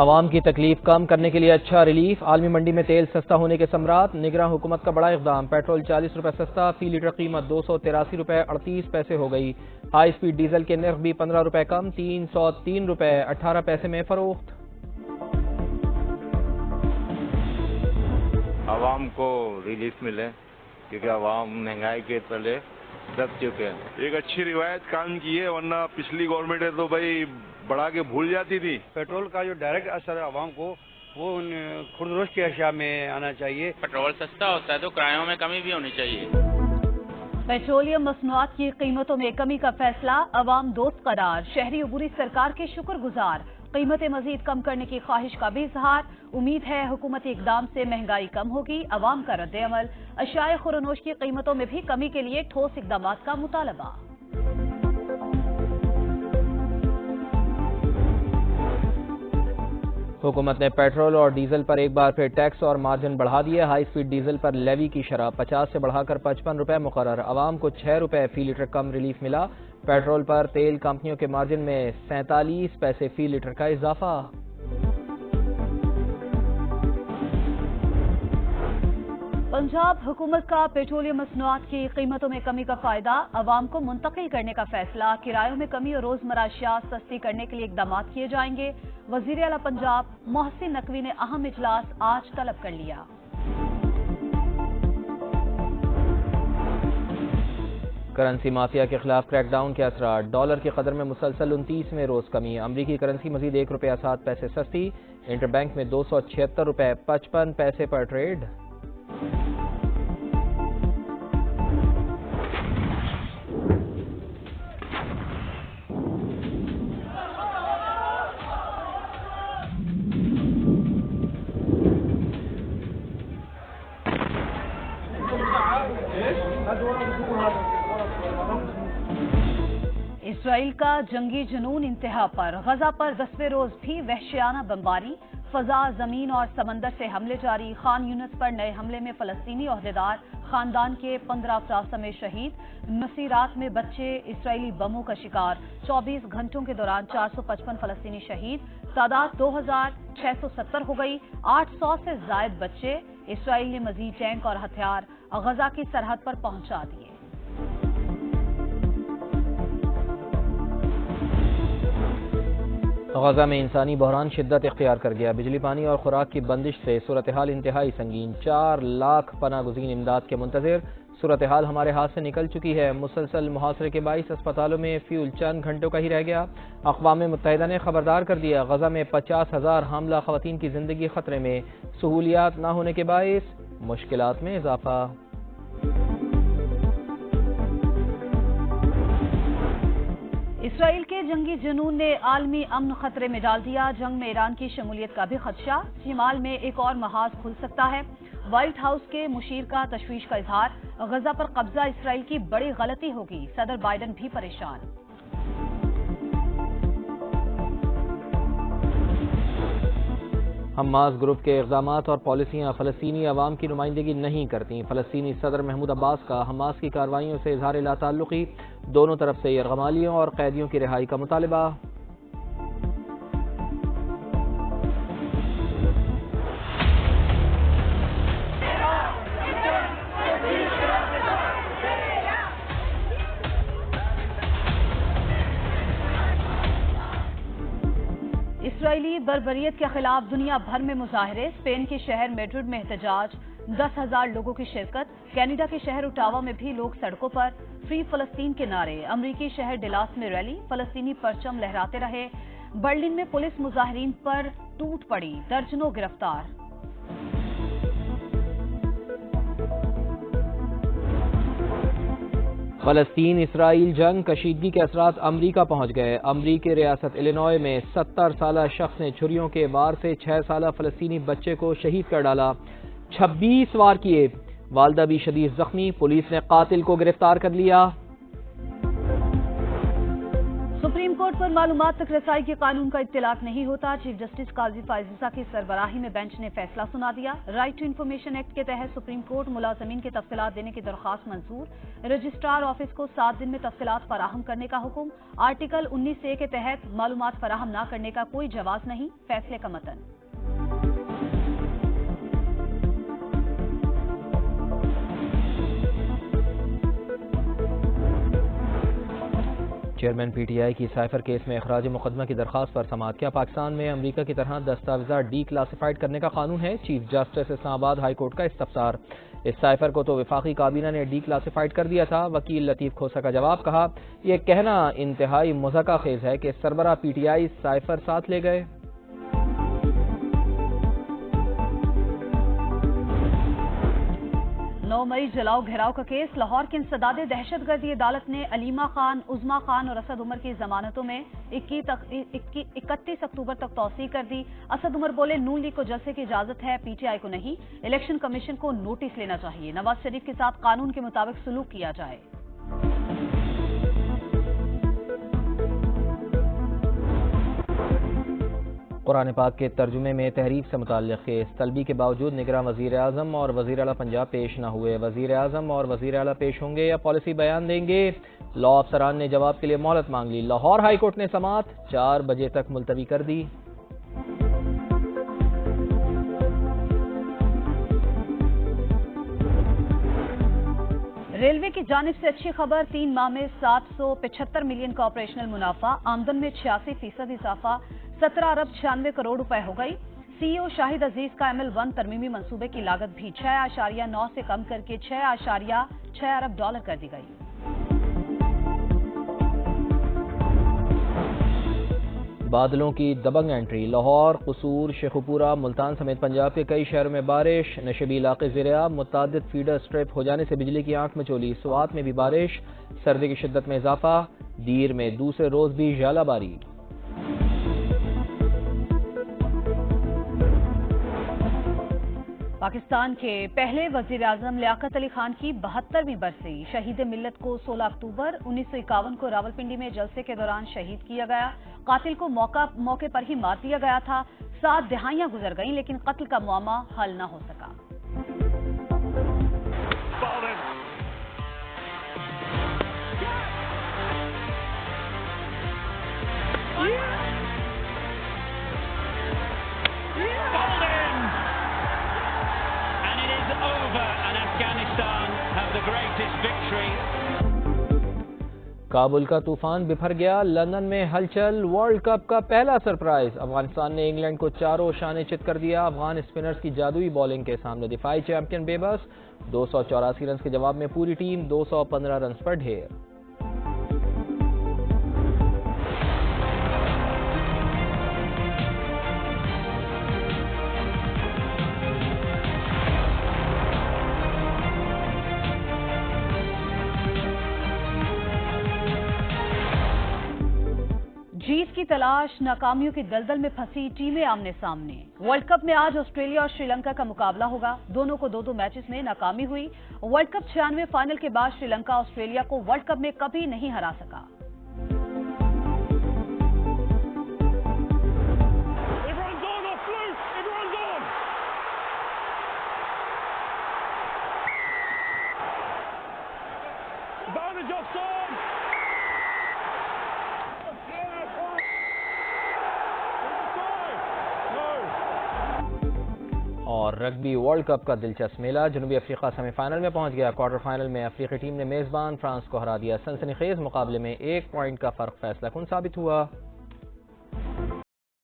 عوام کی تکلیف کم کرنے کے لیے اچھا ریلیف، عالمی منڈی میں تیل سستا ہونے کے ثمرات، نگراں حکومت کا بڑا اقدام، پیٹرول 40 روپے سستا، فی لیٹر قیمت 283 روپے 38 پیسے ہو گئی، ہائی سپیڈ ڈیزل کے نرخ بھی 15 روپے کم، 303 روپے 18 پیسے میں فروخت۔ عوام کو ریلیف ملے کیونکہ عوام مہنگائی کے تلے دب چکے ہیں۔ ایک اچھی روایت کام کی ہے، ورنہ پچھلی گورنمنٹ ہے تو بھائی بڑھا کے بھول جاتی تھی۔ پیٹرول کا جو ڈائریکٹ اثر ہے عوام کو وہ خوردروش کی اشیاء میں آنا چاہیے۔ پیٹرول سستا ہوتا ہے تو کرایوں میں کمی بھی ہونی چاہیے۔ پیٹرولیم مصنوعات کی قیمتوں میں کمی کا فیصلہ، عوام دوست قرار، شہری عبوری سرکار کے شکر گزار، قیمتیں مزید کم کرنے کی خواہش کا بھی اظہار، امید ہے حکومتی اقدام سے مہنگائی کم ہوگی، عوام کا رد عمل، اشیاء خوردنوش کی قیمتوں میں بھی کمی کے لیے ٹھوس اقدامات کا مطالبہ۔ حکومت نے پیٹرول اور ڈیزل پر ایک بار پھر ٹیکس اور مارجن بڑھا دیے، ہائی سپیڈ ڈیزل پر لیوی کی شرح 50 سے بڑھا کر 55 روپے مقرر، عوام کو 6 روپے فی لیٹر کم ریلیف ملا، پیٹرول پر تیل کمپنیوں کے مارجن میں 47 پیسے فی لیٹر کا اضافہ۔ پنجاب حکومت کا پیٹرولیم مصنوعات کی قیمتوں میں کمی کا فائدہ، عوام کو منتقل کرنے کا فیصلہ، کرایوں میں کمی اور روزمرہ اشیاء سستی کرنے کے لیے اقدامات کیے جائیں گے، وزیر اعلیٰ پنجاب محسن نقوی نے اہم اجلاس آج طلب کر لیا۔ کرنسی مافیا کے خلاف کریک ڈاؤن کے اثرات، ڈالر کی قدر میں مسلسل 29ویں روز کمی، امریکی کرنسی مزید 1 روپیہ 7 پیسے سستی، انٹر بینک میں 276 روپے 55 پیسے پر ٹریڈ۔ اسرائیل کا جنگی جنون انتہا پر، غزہ پر 10ویں روز بھی وحشیانہ بمباری، فضا، زمین اور سمندر سے حملے جاری، خان یونس پر نئے حملے میں فلسطینی عہدیدار خاندان کے 15 افراد سمیت شہید، مسیرات میں بچے اسرائیلی بموں کا شکار، 24 گھنٹوں کے دوران 455 فلسطینی شہید، تعداد 2670 ہو گئی، 800 سے زائد بچے، اسرائیل نے مزید ٹینک اور ہتھیار غزہ کی سرحد پر پہنچا دیے۔ غزہ میں انسانی بحران شدت اختیار کر گیا، بجلی پانی اور خوراک کی بندش سے صورتحال انتہائی سنگین، 4 لاکھ پناہ گزین امداد کے منتظر، صورتحال ہمارے ہاتھ سے نکل چکی ہے، مسلسل محاصرے کے باعث اسپتالوں میں فیول چند گھنٹوں کا ہی رہ گیا، اقوام متحدہ نے خبردار کر دیا، غزہ میں 50,000 حاملہ خواتین کی زندگی خطرے میں، سہولیات نہ ہونے کے باعث مشکلات میں اضافہ۔ اسرائیل کے جنگی جنون نے عالمی امن خطرے میں ڈال دیا، جنگ میں ایران کی شمولیت کا بھی خدشہ، شمال میں ایک اور محاذ کھل سکتا ہے، وائٹ ہاؤس کے مشیر کا تشویش کا اظہار، غزہ پر قبضہ اسرائیل کی بڑی غلطی ہوگی، صدر بائیڈن بھی پریشان۔ حماس گروپ کے اقدامات اور پالیسیاں فلسطینی عوام کی نمائندگی نہیں کرتیں، فلسطینی صدر محمود عباس کا حماس کی کارروائیوں سے اظہار لا تعلقی، دونوں طرف سے یرغمالیوں اور قیدیوں کی رہائی کا مطالبہ۔ اسرائیلی بربریت کے خلاف دنیا بھر میں مظاہرے، اسپین کے شہر میڈرڈ میں احتجاج، 10,000 لوگوں کی شرکت، کینیڈا کے شہر اٹاوا میں بھی لوگ سڑکوں پر، فری فلسطین کے نعرے، امریکی شہر ڈلاس میں ریلی، فلسطینی پرچم لہراتے رہے، برلن میں پولیس مظاہرین پر ٹوٹ پڑی، درجنوں گرفتار۔ فلسطین اسرائیل جنگ، کشیدگی کے اثرات امریکہ پہنچ گئے، امریکی ریاست الینوائے میں 70 سالہ شخص نے چھریوں کے وار سے 6 سالہ فلسطینی بچے کو شہید کر ڈالا، 26 وار کیے، والدہ بھی شدید زخمی، پولیس نے قاتل کو گرفتار کر لیا۔ سپریم کورٹ پر معلومات تک رسائی کے قانون کا اطلاق نہیں ہوتا، چیف جسٹس قاضی فائز عیسیٰ کی سربراہی میں بینچ نے فیصلہ سنا دیا۔ رائٹ ٹو انفارمیشن ایکٹ کے تحت سپریم کورٹ ملازمین کے تفصیلات دینے کی درخواست منظور، رجسٹرار آفس کو 7 دن میں تفصیلات فراہم کرنے کا حکم۔ آرٹیکل 19A کے تحت معلومات فراہم نہ کرنے کا کوئی جواز نہیں، فیصلے کا متن۔ چیئرمین پی ٹی آئی کی سائفر کیس میں اخراج مقدمہ کی درخواست پر سماعت۔ کیا پاکستان میں امریکہ کی طرح دستاویزات ڈی کلاسیفائڈ کرنے کا قانون ہے؟ چیف جسٹس اسلام آباد ہائی کورٹ کا استفسار۔ اس سائفر کو تو وفاقی کابینہ نے ڈی کلاسیفائڈ کر دیا تھا۔ وکیل لطیف کھوسہ کا جواب، کہا یہ کہنا انتہائی مضحکہ خیز ہے کہ سربراہ پی ٹی آئی سائفر ساتھ لے گئے۔ 9 مئی جلاؤ گھیراؤ کا کیس، لاہور کے انسداد دہشت گردی عدالت نے علیمہ خان، عظما خان اور اسد عمر کی ضمانتوں میں 31 اکتوبر تک توسیع کر دی۔ اسد عمر بولے نون لیگ کو جلسے کی اجازت ہے، پی ٹی آئی کو نہیں، الیکشن کمیشن کو نوٹس لینا چاہیے، نواز شریف کے ساتھ قانون کے مطابق سلوک کیا جائے۔ قرآن پاک کے ترجمے میں تحریف سے متعلق کیس، طلبی کے باوجود نگراں وزیر اعظم اور وزیر اعلیٰ پنجاب پیش نہ ہوئے۔ وزیر اعظم اور وزیر اعلیٰ پیش ہوں گے یا پالیسی بیان دیں گے؟ لاء افسران نے جواب کے لیے مہلت مانگ لی۔ لاہور ہائی کورٹ نے سماعت 4 بجے تک ملتوی کر دی۔ ریلوے کی جانب سے اچھی خبر، 3 ماہ میں 775 ملین کا آپریشنل منافع، آمدن میں 86% اضافہ، 17 ارب 96 کروڑ روپے ہو گئی۔ سی ای او شاہد عزیز کا ML1 ترمیمی منصوبے کی لاگت بھی 6.9 سے کم کر کے 6.6 ارب ڈالر کر دی گئی۔ بادلوں کی دبنگ انٹری، لاہور، قصور، شیخوپورہ، ملتان سمیت پنجاب کے کئی شہروں میں بارش، نشبی علاقے زیرآب، متعدد فیڈر سٹرپ ہو جانے سے بجلی کی آنکھ مچولی۔ سوات میں بھی بارش، سردی کی شدت میں اضافہ، دیر میں دوسرے روز بھی ژالہ باری۔ پاکستان کے پہلے وزیر اعظم لیاقت علی خان کی 72ویں برسی، شہید ملت کو 16 اکتوبر 1951 کو راولپنڈی میں جلسے کے دوران شہید کیا گیا۔ قاتل کو موقع پر ہی مار دیا گیا تھا۔ 7 دہائیاں گزر گئیں لیکن قتل کا معمہ حل نہ ہو سکا۔ کابل کا طوفان بفر گیا، لندن میں ہلچل، ورلڈ کپ کا پہلا سرپرائز، افغانستان نے انگلینڈ کو 4 شانے چت کر دیا۔ افغان اسپنرز کی جادوئی بولنگ کے سامنے دفاعی چیمپئن بے بس، 284 رنز کے جواب میں پوری ٹیم 215 رنز پر ڈھیر۔ جیت کی تلاش، ناکامیوں کی دلدل میں پھنسی ٹیمیں آمنے سامنے۔ ورلڈ کپ میں آج آسٹریلیا اور سری لنکا کا مقابلہ ہوگا، دونوں کو 2 میچز میں ناکامی ہوئی۔ ورلڈ کپ 96 فائنل کے بعد سری لنکا آسٹریلیا کو ورلڈ کپ میں کبھی نہیں ہرا سکا۔ اور رگبی ورلڈ کپ کا دلچسپ میلہ، جنوبی افریقہ سیمی فائنل میں پہنچ گیا۔ کوارٹر فائنل میں افریقی ٹیم نے میزبان فرانس کو ہرا دیا۔ سنسنی خیز مقابلے میں 1 پوائنٹ کا فرق فیصلہ کن ثابت ہوا۔